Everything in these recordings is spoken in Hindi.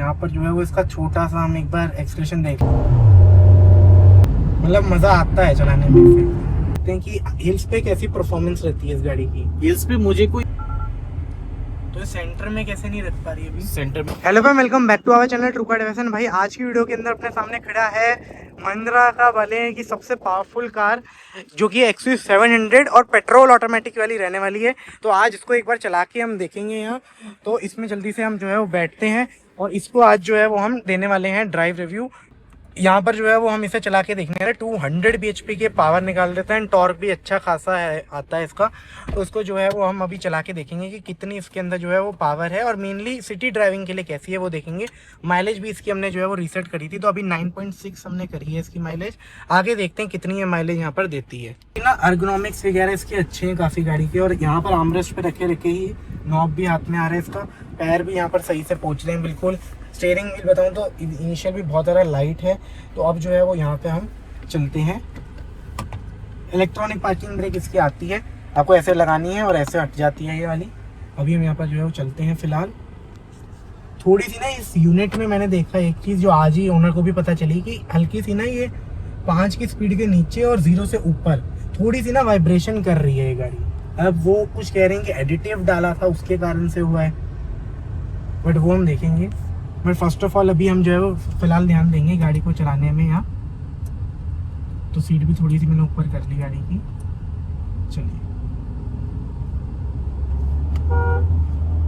यहाँ पर जो है वो इसका छोटा सा हम एक बार एक्सप्रेशन देख, मतलब मजा आता है चलाने में। फिर देखते हैं कि हिल्स पे कैसी परफॉर्मेंस रहती है इस गाड़ी की। हिल्स पे मुझे कोई तो सेंटर में कैसे नहीं रख पा रही अभी सेंटर में। हेलो भाई, welcome back to our channel true car division. भाई आज की वीडियो के अंदर अपने सामने खड़ा है महिंद्रा का भले की सबसे पावरफुल कार, जो कि एक्सयूवी 700 और पेट्रोल ऑटोमेटिक वाली रहने वाली है। तो आज इसको एक बार चला के हम देखेंगे यहाँ। तो इसमें जल्दी से हम जो है वो बैठते हैं और इसको आज जो है वो हम देने वाले हैं ड्राइव रिव्यू। यहाँ पर जो है वो हम इसे चला के देखने वाले 200 bhp के पावर निकाल देते हैं। टॉर्क भी अच्छा खासा है आता है इसका। तो इसको जो है वो हम अभी चला के देखेंगे कि कितनी इसके अंदर जो है वो पावर है और मेनली सिटी ड्राइविंग के लिए कैसी है वो देखेंगे। माइलेज भी इसकी हमने जो है वो रीसेट करी थी, तो अभी 9.6 हमने करी है इसकी माइलेज। आगे देखते हैं कितनी ये माइलेज यहाँ पर देती है ना। अर्गोनॉमिक्स वगैरह इसके अच्छे हैं काफ़ी गाड़ी के, और यहाँ पर आर्मरेस्ट पे रखे रखे ही नॉब भी हाथ में आ रहा है इसका। पैर भी यहाँ पर सही से पहुँच रहे हैं बिल्कुल। स्टीयरिंग व्हील बताऊं तो इनिशियल भी बहुत ज़्यादा लाइट है। तो अब जो है वो यहाँ पे हम चलते हैं। इलेक्ट्रॉनिक पार्किंग ब्रेक इसकी आती है, आपको ऐसे लगानी है और ऐसे हट जाती है ये वाली। अभी हम यहाँ पर जो है वो चलते हैं फिलहाल। थोड़ी सी ना इस यूनिट में मैंने देखा एक चीज़ जो आज ही ओनर को भी पता चली कि हल्की सी ना ये 5 की स्पीड के नीचे और 0 से ऊपर थोड़ी सी ना वाइब्रेशन कर रही है ये गाड़ी। अब वो कुछ कह रहे हैं कि एडिटिव डाला था उसके कारण से हुआ है, बट वो हम देखेंगे। बट फर्स्ट ऑफ ऑल अभी हम जो है वो फिलहाल ध्यान देंगे गाड़ी को चलाने में। यहाँ तो सीट भी थोड़ी सी मैंने ऊपर कर ली गाड़ी की। चलिए,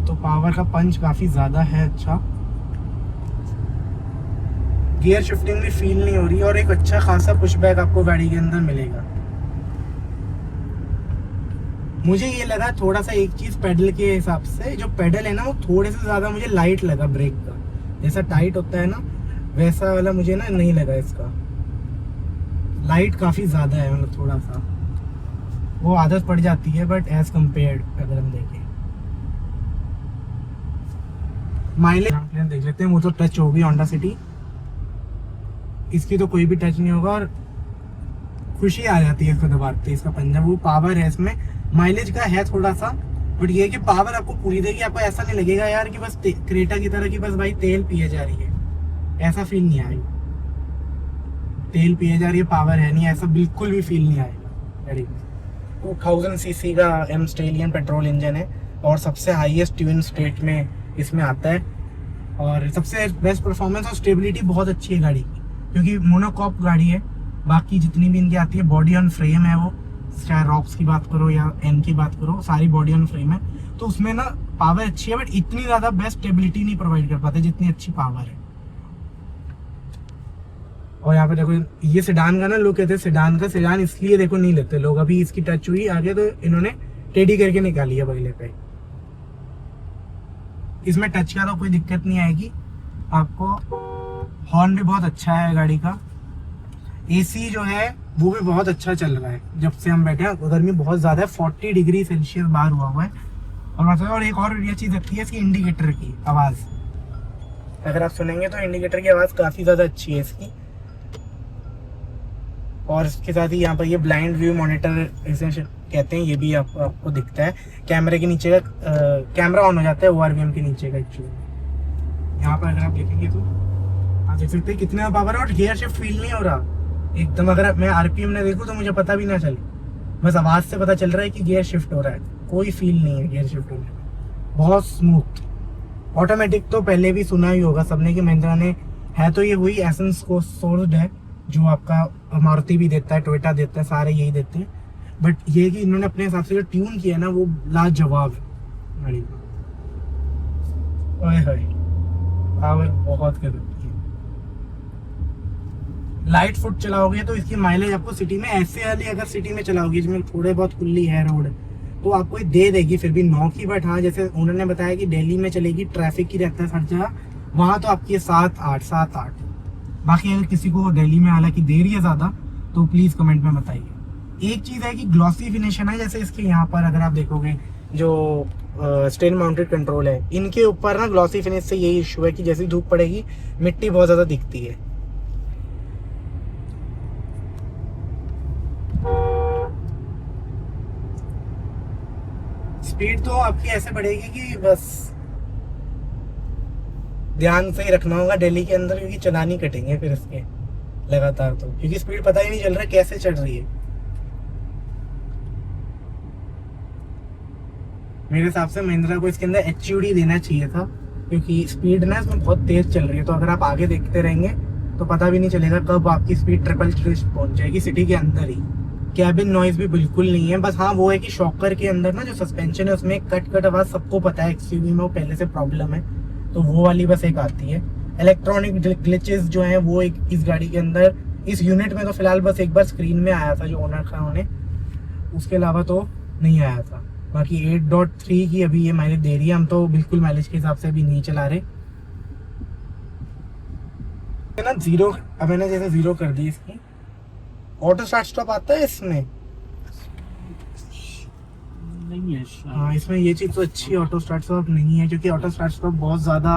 तो पावर का पंच काफ़ी ज़्यादा है अच्छा। गियर शिफ्टिंग भी फील नहीं हो रही और एक अच्छा खासा पुशबैक आपको गाड़ी के अंदर मिलेगा। मुझे ये लगा थोड़ा सा एक चीज़ पेडल के हिसाब से, जो पेडल है ना वो थोड़े से ज़्यादा मुझे लाइट लगा ब्रेक का। जैसा टाइट होता है ना वैसा वाला मुझे ना नहीं लगा इसका। लाइट काफ़ी ज़्यादा है, मतलब थोड़ा सा वो आदत पड़ जाती है, बट एज कम्पेयर्ड अगर हम देखें माइलेज देख लेते हैं। वो तो टच होगी होंडा सिटी, इसकी तो कोई भी टच नहीं होगा और खुशी आ जाती है इसको दबाते इसका पंजा। वो पावर है इसमें, माइलेज का है थोड़ा सा, बट ये कि पावर आपको पूरी देगी। आपको ऐसा नहीं लगेगा यार कि बस क्रेटा की तरह की बस भाई तेल पिए जा रही है, ऐसा फील नहीं आएगा। तेल पिए जा रही है, पावर है नहीं, ऐसा बिल्कुल भी फील नहीं आएगा गाड़ी में। 2000 सीसी का एम स्टेलियन पेट्रोल इंजन है और सबसे हाईएस्ट ट्यून स्टेट में इसमें आता है। और सबसे बेस्ट परफॉर्मेंस और स्टेबिलिटी बहुत अच्छी है गाड़ी की, क्योंकि मोनोकॉक गाड़ी है। बाकी जितनी भी इनकी आती है बॉडी ऑन फ्रेम है, वो चाहे रॉक्स की बात करो या एन की बात करो, सारी बॉडी ऑन फ्रेम है। तो उसमें ना पावर अच्छी है, बट इतनी ज़्यादा बेस्ट स्टेबिलिटी नहीं प्रोवाइड कर पाते जितनी अच्छी पावर है। और यहाँ पे देखो ये सेडान का ना लोग कहते हैं सेडान का, सेडान इसलिए देखो नहीं लेते लोग। अभी इसकी टच हुई आगे तो इन्होंने टेढ़ी करके निकाली है बगले पे। इसमें टच का तो कोई दिक्कत नहीं आएगी आपको। हॉर्न भी बहुत अच्छा है गाड़ी का। एसी जो है वो भी बहुत अच्छा चल रहा है। जब से हम बैठे हैं गर्मी बहुत ज़्यादा है, 40 डिग्री सेल्सियस बाहर हुआ है। और मतलब और एक और ये चीज़ लगती है इसकी इंडिकेटर की आवाज़। अगर आप सुनेंगे तो इंडिकेटर की आवाज़ काफ़ी ज़्यादा अच्छी है इसकी। और इसके साथ ही यहाँ पर ये ब्लाइंड व्यू मॉनिटर इसे कहते हैं, ये भी आपको दिखता है। कैमरे के नीचे का कैमरा ऑन हो जाता है ORVM के नीचे का एक्चुअली। यहाँ पर अगर आप देखेंगे तो आप देख सकते हैं कितना पावर है और गियर शिफ्ट फील नहीं हो रहा एकदम। अगर मैं RPM में देखूँ तो मुझे पता भी ना चले, बस आवाज़ से पता चल रहा है कि गियर शिफ्ट हो रहा है। कोई फील नहीं है गियर शिफ्ट होने में, बहुत स्मूथ। ऑटोमेटिक तो पहले भी सुना ही होगा सबने कि महिंद्रा ने है तो ये वही एसेंस को सोर्स्ड है जो आपका मारुति भी देता है, टोयोटा देता है, सारे यही देते हैं। बट ये कि इन्होंने अपने हिसाब से जो ट्यून किया ना वो लाजवाब है गाड़ी का। ओए होए पावर बहुत कर रखी है। लाइट फुट चलाओगे तो इसकी माइलेज आपको सिटी में ऐसे वाली, अगर सिटी में चलाओगे जिसमें थोड़े बहुत खुली है रोड, तो आपको दे देगी फिर भी 9 की। बट हाँ, जैसे उन्होंने बताया कि दिल्ली में चलेगी, ट्रैफिक की रहता है हर जगह, वहाँ तो आपकी 7-8। बाकी अगर किसी को दिल्ली में हालांकि दे रही है ज़्यादा तो प्लीज़ कमेंट में बताइए। एक चीज़ है कि ग्लॉसी फिनिशन है, जैसे इसके यहाँ पर अगर आप देखोगे जो स्टेन माउंटेड कंट्रोल है, इनके ऊपर ना ग्लॉसी फिनिश से यही इशू है कि जैसी धूप पड़ेगी मिट्टी बहुत ज़्यादा दिखती है। स्पीड तो आपकी ऐसे बढ़ेगी कि बस ध्यान से ही रखना होगा दिल्ली के अंदर, क्योंकि चलानी कटेंगे फिर इसके लगातार, तो क्योंकि स्पीड पता ही नहीं चल रहा कैसे चढ़ रही है। मेरे हिसाब से महिंद्रा को इसके अंदर HUD देना चाहिए था, क्योंकि स्पीड ना इसमें बहुत तेज चल रही है। तो अगर आप आगे देखते रहेंगे तो पता भी नहीं चलेगा कब आपकी स्पीड ट्रिपल पहुंच जाएगी सिटी के अंदर ही। कैबिन नॉइज भी बिल्कुल नहीं है, बस हाँ वो है कि शॉकर के अंदर ना जो सस्पेंशन है उसमें कट आवाज सबको पता है, XUV में वो पहले से प्रॉब्लम है, तो वो वाली बस एक आती है। इलेक्ट्रॉनिक ग्लिचेस जो हैं वो एक इस गाड़ी के अंदर, इस यूनिट में तो फिलहाल बस एक बार स्क्रीन में आया था जो ओनर था उन्हें, उसके अलावा तो नहीं आया था। बाकी 8.3 की अभी ये माइलेज दे रही है, हम तो बिल्कुल माइलेज के हिसाब से अभी नहीं चला रहे ना। जीरो अब मैंने जैसे जीरो कर दी इसकी, ऑटो स्टार्ट स्टॉप आता है इसमें नहीं है। हाँ इसमें ये चीज तो अच्छी है, ऑटो स्टार्ट स्टॉप नहीं है, क्योंकि ऑटो स्टार्ट स्टॉप बहुत ज्यादा,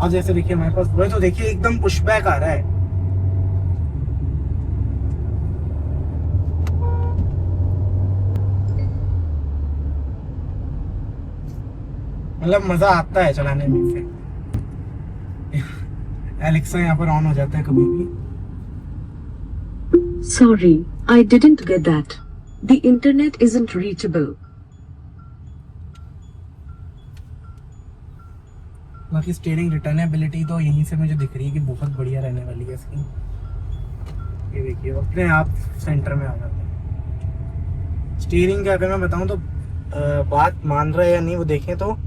अब जैसे देखिए हमारे पास वो है तो देखिए एकदम पुशबैक आ रहा है। मतलब मजा आता है चलाने में से। एलेक्सा यहाँ पर ऑन हो जाता है कभी भी। Sorry, I didn't get that. The internet isn't reachable. बाकी स्टीयरिंग रिटर्नेबिलिटी तो यहीं से मुझे दिख रही है कि बहुत बढ़िया रहने वाली है इसकी। ये देखिए अपने आप सेंटर में आ जाते हैं। स्टीयरिंग का अगर मैं बताऊं तो बात मान रहा है या नहीं वो देखें तो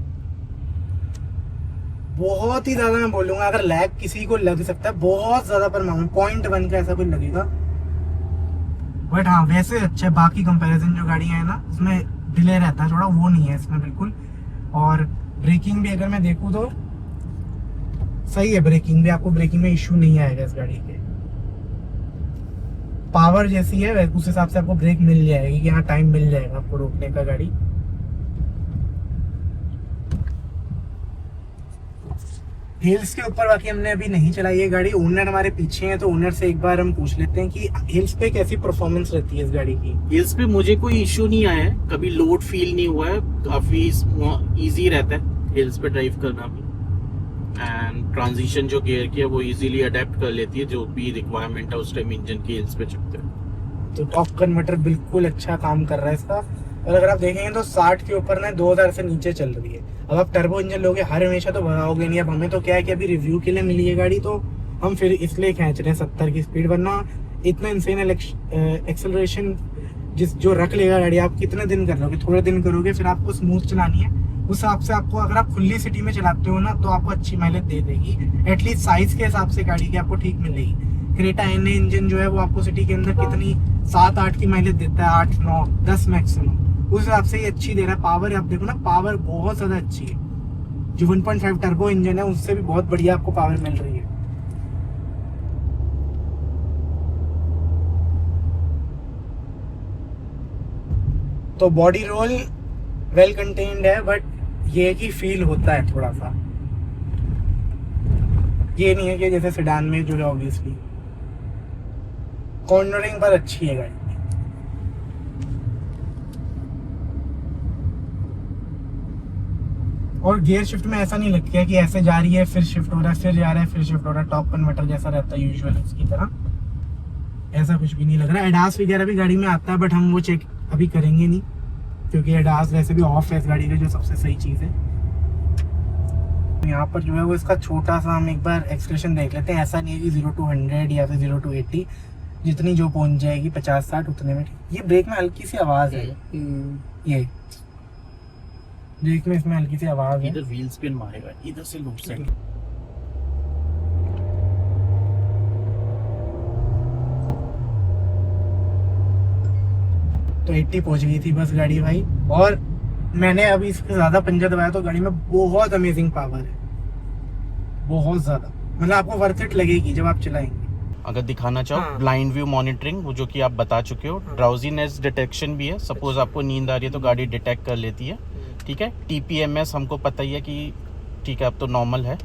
बहुत ही ज्यादा, मैं बोलूंगा अगर लैग किसी को लग सकता है बहुत ज्यादा, पर 0.1 का ऐसा कुछ लगेगा, बट हाँ वैसे अच्छा है। बाकी कंपैरिजन जो गाड़ियां है ना उसमें डिले रहता है थोड़ा, वो नहीं है इसमें बिल्कुल। और ब्रेकिंग भी अगर मैं देखूँ तो सही है, ब्रेकिंग भी, आपको ब्रेकिंग में इश्यू नहीं आएगा इस गाड़ी के। पावर जैसी है उस हिसाब से आपको ब्रेक मिल जाएगी कि हाँ टाइम मिल जाएगा आपको रोकने का गाड़ी। हिल्स के ऊपर बाकी हमने अभी नहीं चलाई है गाड़ी, ओनर हमारे पीछे हैं तो ओनर से एक बार हम पूछ लेते हैं कि हिल्स पे कैसी परफॉर्मेंस रहती है इस गाड़ी की। हिल्स पे मुझे कोई इश्यू नहीं आया है, कभी लोड फील नहीं हुआ है, काफी इजी रहता है हिल्स पे ड्राइव करना भी। एंड ट्रांजिशन जो गियर की है वो इजीली अडेप्ट कर लेती है, जो भी रिक्वायरमेंट है उस टाइम इंजन की हिल्स पे चलते हैं। तो टॉप कन्वर्टर बिल्कुल अच्छा काम कर रहा है इसका। और अगर आप देखेंगे तो 60 के ऊपर ना 2000 से नीचे चल रही है। अब आप टर्बो इंजन लोगे हर हमेशा तो भगाओगे नहीं। अब हमें तो क्या है कि अभी रिव्यू के लिए मिली है गाड़ी, तो हम फिर इसलिए खींच रहे हैं 70 की स्पीड, वरना इतना इंसेन एक्सेलरेशन जो रख लेगा गाड़ी, आप कितने दिन कर लोगे, थोड़े दिन करोगे, फिर आपको स्मूथ चलानी है। उस हिसाब से आपको अगर आप खुली सिटी में चलाते हो ना तो आपको अच्छी माइलेज दे देगी, एटलीस्ट साइज के हिसाब से गाड़ी की आपको ठीक मिलेगी। क्रेटा NA इंजन जो है वो आपको सिटी के अंदर कितनी 7-8 की माइलेज देता है, 8, 9, 10 मैक्सिमम, उस हिसाब से ये अच्छी दे रहा है। पावर आप देखो ना, पावर बहुत ज्यादा अच्छी है। जो 1.5 टर्बो इंजन है उससे भी बहुत बढ़िया आपको पावर मिल रही है। तो बॉडी रोल वेल कंटेन्ड है, बट ये कि फील होता है थोड़ा सा, ये नहीं है कि जैसे सेडान में जो है ऑब्वियसली। कॉर्नरिंग पर अच्छी है गाड़ी। और गियर शिफ्ट में ऐसा नहीं लगता है कि ऐसे जा रही है फिर शिफ्ट हो रहा है, फिर जा रहा है फिर शिफ्ट हो रहा है, टॉप कन्वर्टर जैसा रहता है यूजुअल उसकी तरह, ऐसा कुछ भी नहीं लग रहा है। एडास वगैरह भी गाड़ी में आता है, बट हम वो चेक अभी करेंगे नहीं, क्योंकि एडास वैसे भी ऑफ है इस गाड़ी का, जो सबसे सही चीज़ है। यहाँ पर जो है वो इसका छोटा सा हम एक बार एक्सप्रेशन देख लेते हैं। ऐसा नहीं है कि 0 to 100 या फिर 0 to 80, जितनी जो पहुँच जाएगी 50-60 उतने में। ये ब्रेक में हल्की सी आवाज़ है, ये ब्रेक में इसमें हल्की सी आवाज़ है। इधर व्हील स्पिन मारेगा, इधर से लूप सेट। तो 80 पहुंच गई थी बस गाड़ी भाई, और मैंने अभी इससे ज़्यादा पंजा दबाया तो गाड़ी में बहुत अमेजिंग पावर है, बहुत ज़्यादा, मतलब आपको वर्थ इट लगेगी जब आप चलाएंगे। अगर दिखाना चाहो हाँ। ब्लाइंड व्यू मॉनिटरिंग, वो जो कि आप बता चुके हो, ड्राउजीनेस डिटेक्शन भी है, सपोज आपको नींद आ रही है तो गाड़ी डिटेक्ट कर लेती है, ठीक है। TPMS हमको पता ही है कि ठीक है अब तो नॉर्मल है।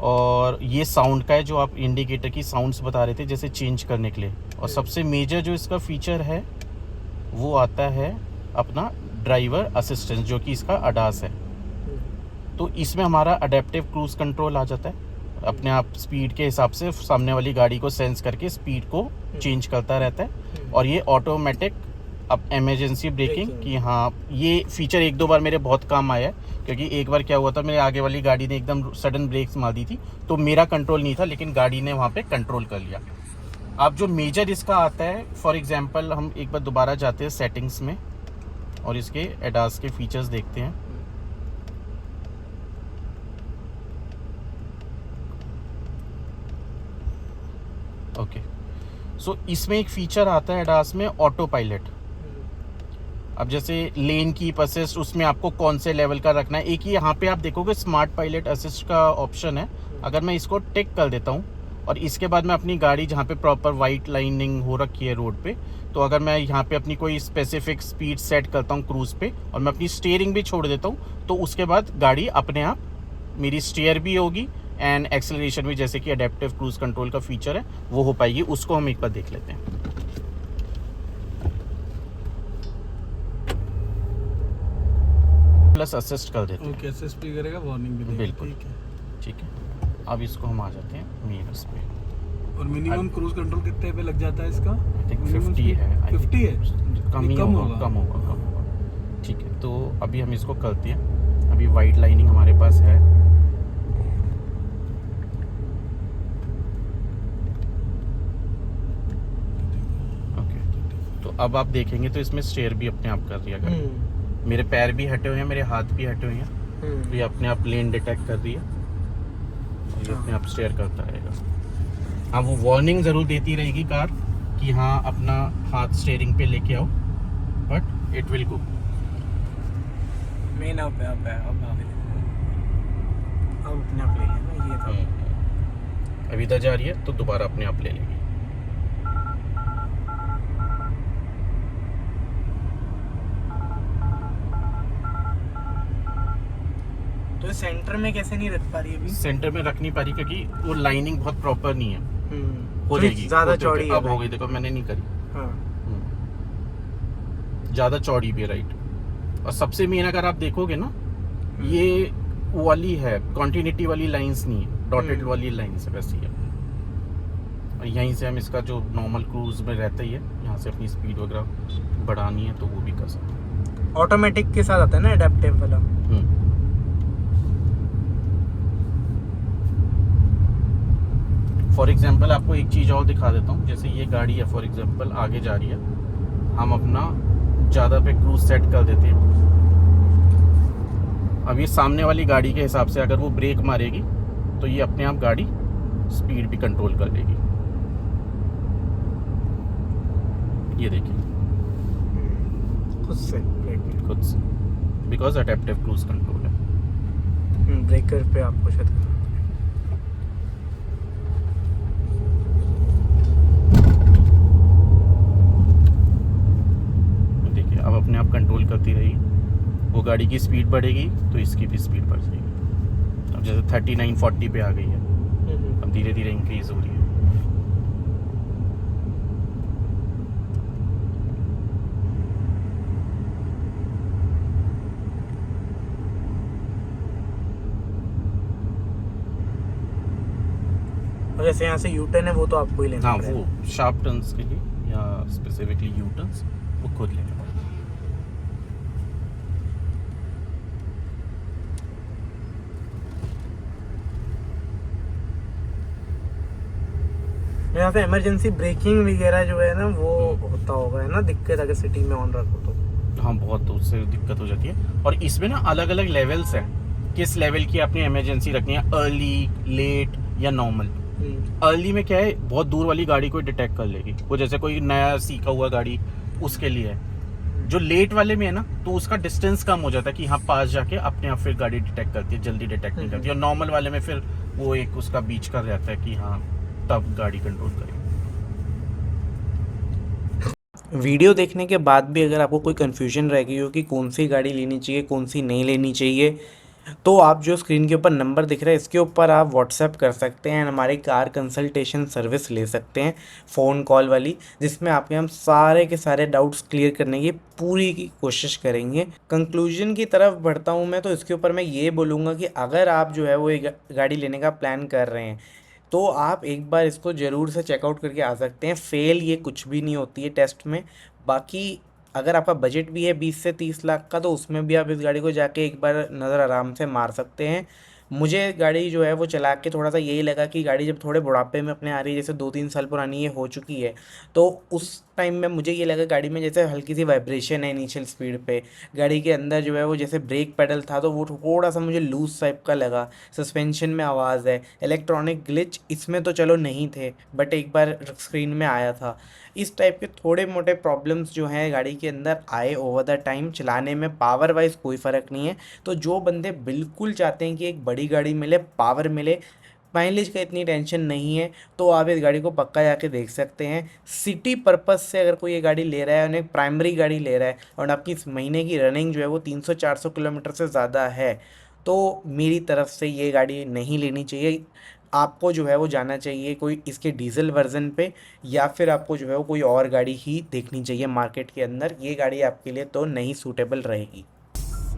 और ये साउंड का है, जो आप इंडिकेटर की साउंड्स बता रहे थे जैसे चेंज करने के लिए। और सबसे मेजर जो इसका फीचर है वो आता है अपना ड्राइवर असिस्टेंस, जो कि इसका ADAS है, तो इसमें हमारा अडेप्टिव क्रूज कंट्रोल आ जाता है, अपने आप स्पीड के हिसाब से सामने वाली गाड़ी को सेंस करके स्पीड को चेंज करता रहता है। और ये ऑटोमेटिक अब इमरजेंसी ब्रेकिंग कि हाँ, ये फीचर एक दो बार मेरे बहुत काम आया है, क्योंकि एक बार क्या हुआ था, मेरे आगे वाली गाड़ी ने एकदम सडन ब्रेक्स मार दी थी, तो मेरा कंट्रोल नहीं था लेकिन गाड़ी ने वहाँ पे कंट्रोल कर लिया। अब जो मेजर इसका आता है, फॉर एग्जांपल हम एक बार दोबारा जाते हैं सेटिंग्स में और इसके एडास के फीचर्स देखते हैं। ओके, सो इसमें एक फीचर आता है एडास में, ऑटो पायलट। अब जैसे लेन कीप असिस्ट, उसमें आपको कौन से लेवल का रखना है। एक ही यहाँ पे आप देखोगे स्मार्ट पायलट असिस्ट का ऑप्शन है, अगर मैं इसको टिक कर देता हूँ और इसके बाद मैं अपनी गाड़ी जहाँ पे प्रॉपर वाइट लाइनिंग हो रखी है रोड पे, तो अगर मैं यहाँ पे अपनी कोई स्पेसिफिक स्पीड सेट करता हूँ क्रूज पे और मैं अपनी स्टीयरिंग भी छोड़ देता हूँ, तो उसके बाद गाड़ी अपने आप मेरी स्टीयर भी होगी एंड एक्सेलरेशन भी, जैसे कि अडेप्टिव क्रूज कंट्रोल का फीचर है वो हो पाएगी। उसको हम एक बार देख लेते हैं। प्लस असिस्ट कर देते हैं। ओके, असिस्ट भी करेगा, वार्निंग भी देगा। बिल्कुल, ठीक है। अब इसको हम आ जाते हैं मिरर्स पे। और मिनिमम क्रूज कंट्रोल कितने पे लग जाता है इसका? आई थिंक Minimum 50 है। 50 है? कम ही कम होगा, कम होगा। ठीक है, तो अभी हम इसको करते हैं। अभी वाइट लाइनिंग हमारे पास है। ओके, तो अब आप देखेंगे तो इसमें स्टीयर भी अपने आप कर दिया गाड़ी। मेरे पैर भी हटे हुए हैं, मेरे हाथ भी हटे हुए हैं, तो ये अपने आप लेन डिटेक्ट कर रही है और ये अपने आप स्टीयर करता रहेगा। हाँ, वो वार्निंग ज़रूर देती रहेगी कार कि हाँ अपना हाथ स्टीयरिंग पे लेके आओ, but it will go. Main अब अपने आप ले लेना, ये था। अभी इधर जा रही है तो दोबारा अपने आप ले लेगी। तो सेंटर में कैसे नहीं रख पा रही अभी? सेंटर में रख नहीं पा रही क्योंकि वो लाइनिंग बहुत प्रॉपर नहीं है। हो जाएगी, ज्यादा हो जाएगी। चौड़ी है अब हो गई, देखो मैंने नहीं करी। हाँ। ज्यादा चौड़ी भी है, राइट। और सबसे मेन अगर आप देखोगे ना, ये वाली है कॉन्टिन्यूटी वाली लाइंस नहीं है, डॉटेड वाली लाइंस है, वैसी है। और यहीं से हम इसका जो नॉर्मल क्रूज में रहता ही है, यहाँ से अपनी स्पीड वगैरह बढ़ानी है तो वो भी कर सकते हैं। ऑटोमेटिक के साथ आता है ना एडेप्टिव वाला। फॉर एग्जाम्पल आपको एक चीज़ और दिखा देता हूँ। जैसे ये गाड़ी है, फॉर एग्जाम्पल आगे जा रही है, हम अपना ज़्यादा पे क्रूज सेट कर देते हैं। अब ये सामने वाली गाड़ी के हिसाब से अगर वो ब्रेक मारेगी तो ये अपने आप गाड़ी स्पीड भी कंट्रोल कर लेगी। ये देखिए, खुद से, बिकॉज अडेप्टिव क्रूज कंट्रोल है। ब्रेकर पे आपको शायद अब अपने आप कंट्रोल करती रहेगी। वो गाड़ी की स्पीड बढ़ेगी तो इसकी भी स्पीड बढ़ जाएगी। अब जैसे 39-40 पे आ गई है, अब धीरे धीरे इंक्रीज हो रही है। और जैसे यहाँ से यू टर्न है वो तो आपको ही लेना हाँ, पड़ेगा। वो शार्प टर्न्स के लिए या स्पेसिफिकली यू टर्न्स वो खुद लेना पड़ेगा। यहाँ पे इमरजेंसी ब्रेकिंग वगैरह जो है ना वो होता होगा, है ना दिक्कत, अगर सिटी में ऑन रखो तो। हाँ, बहुत उससे दिक्कत हो जाती है। और इसमें ना अलग अलग लेवल्स हैं, किस लेवल की आपने इमरजेंसी रखनी है, अर्ली, लेट या नॉर्मल। अर्ली में क्या है, बहुत दूर वाली गाड़ी को डिटेक्ट कर लेगी वो, जैसे कोई नया सीखा हुआ गाड़ी उसके लिए है। जो लेट वाले में है ना, तो उसका डिस्टेंस कम हो जाता है कि हाँ पास जाके अपने आप फिर गाड़ी डिटेक्ट करती है, जल्दी डिटेक्ट नहीं करती। और नॉर्मल वाले में फिर वो एक उसका बीच का रहता है कि हाँ तब गाड़ी कंट्रोल करेगी। वीडियो देखने के बाद भी अगर आपको कोई कन्फ्यूजन रह गई हो कि कौन सी गाड़ी लेनी चाहिए, कौन सी नहीं लेनी चाहिए, तो आप जो स्क्रीन के ऊपर नंबर दिख रहा है इसके ऊपर आप व्हाट्सएप कर सकते हैं, हमारी कार कंसल्टेशन सर्विस ले सकते हैं फ़ोन कॉल वाली, जिसमें आपके हम सारे के सारे डाउट्स क्लियर करने की पूरी की कोशिश करेंगे। कंक्लूजन की तरफ बढ़ता हूँ मैं, तो इसके ऊपर मैं ये बोलूँगा कि अगर आप जो है वो एक गाड़ी लेने का प्लान कर रहे हैं तो आप एक बार इसको ज़रूर से चेकआउट करके आ सकते हैं। फ़ेल ये कुछ भी नहीं होती है टेस्ट में। बाकी अगर आपका बजट भी है 20 से 30 लाख का, तो उसमें भी आप इस गाड़ी को जाके एक बार नज़र आराम से मार सकते हैं। मुझे गाड़ी जो है वो चला के थोड़ा सा यही लगा कि गाड़ी जब थोड़े बुढ़ापे में अपने आ रही है, जैसे 2-3 साल पुरानी ये हो चुकी है, तो उस टाइम में मुझे ये लगा गाड़ी में जैसे हल्की सी वाइब्रेशन है इनिशियल स्पीड पे, गाड़ी के अंदर जो है वो जैसे ब्रेक पेडल था तो वो थोड़ा सा मुझे लूज टाइप का लगा, सस्पेंशन में आवाज़ है, इलेक्ट्रॉनिक ग्लिच इसमें तो चलो नहीं थे बट एक बार स्क्रीन में आया था। इस टाइप के थोड़े मोटे प्रॉब्लम्स जो हैं गाड़ी के अंदर आए ओवर द टाइम। चलाने में पावर वाइज कोई फ़र्क नहीं है। तो जो बंदे बिल्कुल चाहते हैं कि एक बड़ी गाड़ी मिले, पावर मिले, माइलेज का इतनी टेंशन नहीं है, तो आप इस गाड़ी को पक्का जाके देख सकते हैं। सिटी पर्पस से अगर कोई ये गाड़ी ले रहा है और एक प्राइमरी गाड़ी ले रहा है और आपकी इस महीने की रनिंग जो है वो 300-400 किलोमीटर से ज़्यादा है, तो मेरी तरफ से ये गाड़ी नहीं लेनी चाहिए। आपको जो है वो जाना चाहिए कोई इसके डीजल वर्जन पे, या फिर आपको जो है वो कोई और गाड़ी ही देखनी चाहिए मार्केट के अंदर। ये गाड़ी आपके लिए तो नहीं सूटेबल रहेगी।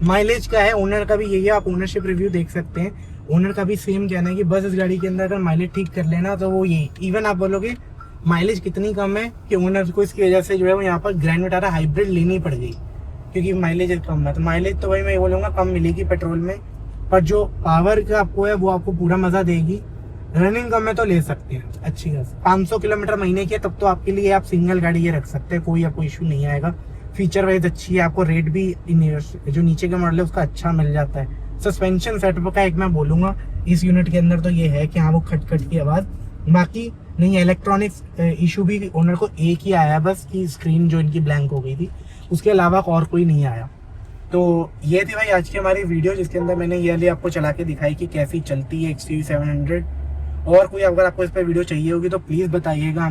माइलेज का है, ओनर का भी यही है, आप ओनरशिप रिव्यू देख सकते हैं। ओनर का भी सेम कहना है कि बस इस गाड़ी के अंदर अगर माइलेज ठीक कर लेना तो वो यही, इवन आप बोलोगे माइलेज कितनी कम है कि ओनर को इसकी वजह से जो है वो यहाँ पर ग्रैंड विटारा हाइब्रिड लेनी पड़ गई क्योंकि माइलेज कम है। तो माइलेज तो भाई मैं ये बोलूँगा कम मिलेगी पेट्रोल में, पर जो पावर का आपको है वो आपको पूरा मज़ा देगी। रनिंग कम में तो ले सकते हैं अच्छी खासी, 500 किलोमीटर महीने की है, तब तो आपके लिए आप सिंगल गाड़ी ये रख सकते हैं, कोई आपको इशू नहीं आएगा। फीचर वाइज अच्छी है, आपको रेट भी जो नीचे का मॉडल है उसका अच्छा मिल जाता है। सस्पेंशन सेटअप का एक मैं बोलूँगा इस यूनिट के अंदर तो ये है कि हाँ वो खटखट की आवाज़, बाकी नहीं। इलेक्ट्रॉनिक्स इशू भी ओनर को एक ही आया बस कि स्क्रीन जो इनकी ब्लैंक हो गई थी, उसके अलावा और कोई नहीं आया। तो ये थी भाई आज की हमारी वीडियो, जिसके अंदर मैंने ये वाली आपको चला के दिखाई कि कैसी चलती है XUV 700। और कोई अगर आपको इस पर वीडियो चाहिए होगी तो प्लीज़ बताइएगा।